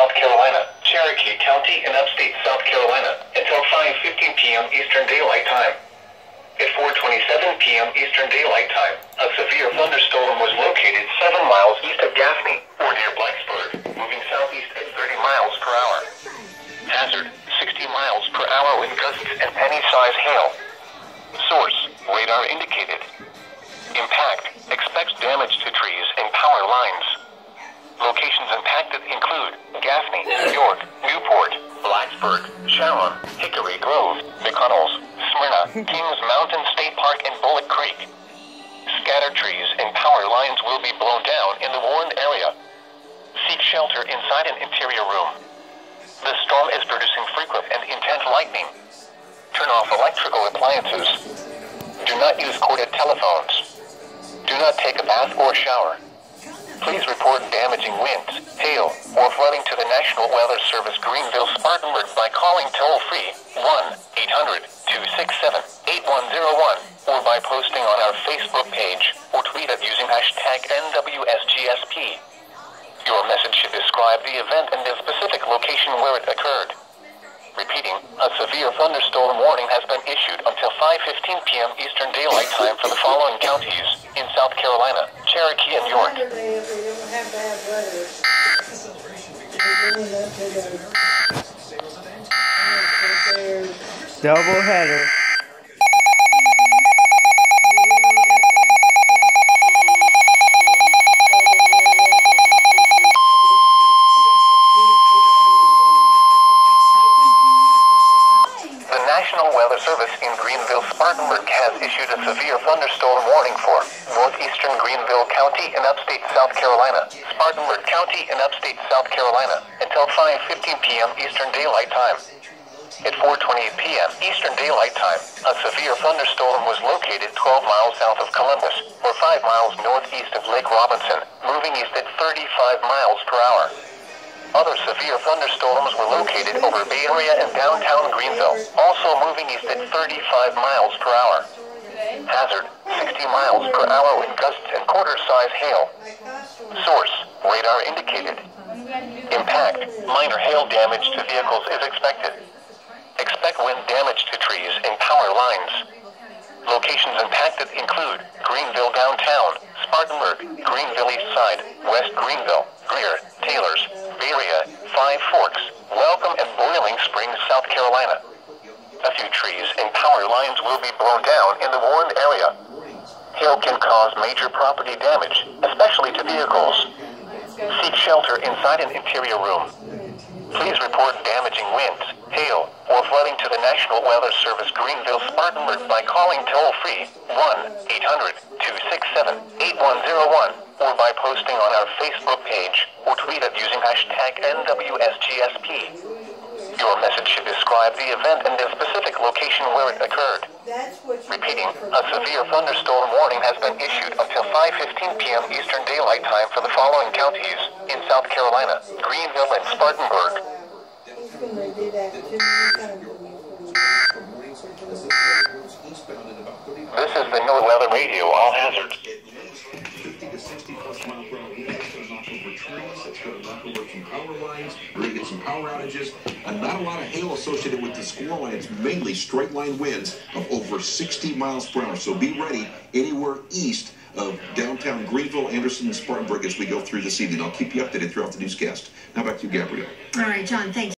South Carolina, Cherokee County in upstate South Carolina until 5:15 p.m. Eastern Daylight Time. At 4:27 p.m. Eastern Daylight Time, a severe thunderstorm was located 7 miles east of Gaffney, or near Blacksburg, moving southeast at 30 miles per hour. Hazard, 60 miles per hour wind gusts and penny-size hail. Source, radar indicated. Impact, expects damage to trees and power lines. Locations impacted include Gaffney, York, Newport, Blacksburg, Sharon, Hickory Grove, McConnells, Smyrna, Kings Mountain State Park, and Bullock Creek. Scattered trees and power lines will be blown down in the warned area. Seek shelter inside an interior room. The storm is producing frequent and intense lightning. Turn off electrical appliances. Do not use corded telephones. Do not take a bath or shower. Please report damaging winds, hail, or flooding to the National Weather Service Greenville-Spartanburg by calling toll-free 1-800-267-8101 or by posting on our Facebook page or tweet it using #NWSGSP. Your message should describe the event and the specific location where it occurred. Repeating, a severe thunderstorm warning has been issued until 5:15 p.m. Eastern Daylight Time for the following counties in South Carolina, Cherokee, and York. Double header. The National Weather Service in Greenville-Spartanburg has issued a severe thunderstorm warning for northeastern Greenville County in upstate South Carolina, Spartanburg County in upstate South Carolina until 5:15 p.m. Eastern Daylight Time. At 4:28 p.m. Eastern Daylight Time, a severe thunderstorm was located 12 miles south of Columbus, or 5 miles northeast of Lake Robinson, moving east at 35 miles per hour. Other severe thunderstorms were located over Bay Area and downtown Greenville, also moving east at 35 miles per hour. Hazard, 60 miles per hour wind gusts and quarter-size hail. Source, radar indicated. Impact, minor hail damage to vehicles is expected. Expect wind damage to trees and power lines. Locations impacted include Greenville Downtown, Spartanburg, Greenville East Side, West Greenville, Greer, Taylors, Bay Area, Five Forks, Welcome, and Boiling Springs, South Carolina. A few trees and power lines will be blown down in the warned area. Hail can cause major property damage, especially to vehicles. Seek shelter inside an interior room. Please report damaging winds, hail, or flooding to the National Weather Service Greenville-Spartanburg by calling toll-free 1-800-267-8101 or by posting on our Facebook page or tweet it using #NWSGSP. Your message should describe the event and the specific location where it occurred. Repeating, a severe thunderstorm warning has been issued until 5:15 p.m. Eastern Daylight Time for the following counties in South Carolina, Greenville, and Spartanburg. This is the NOAA Weather Radio, all hazards. 50 to 60+ mile per hour wind gusts goes off over trees. It's going to knock over some power lines. We're going to get some power outages. And not a lot of hail associated with the squall line. It's mainly straight line winds of over 60 miles per hour. So be ready anywhere east of downtown Greenville, Anderson, and Spartanburg as we go through this evening. I'll keep you updated throughout the newscast. Now back to you, Gabrielle. All right, John, thanks.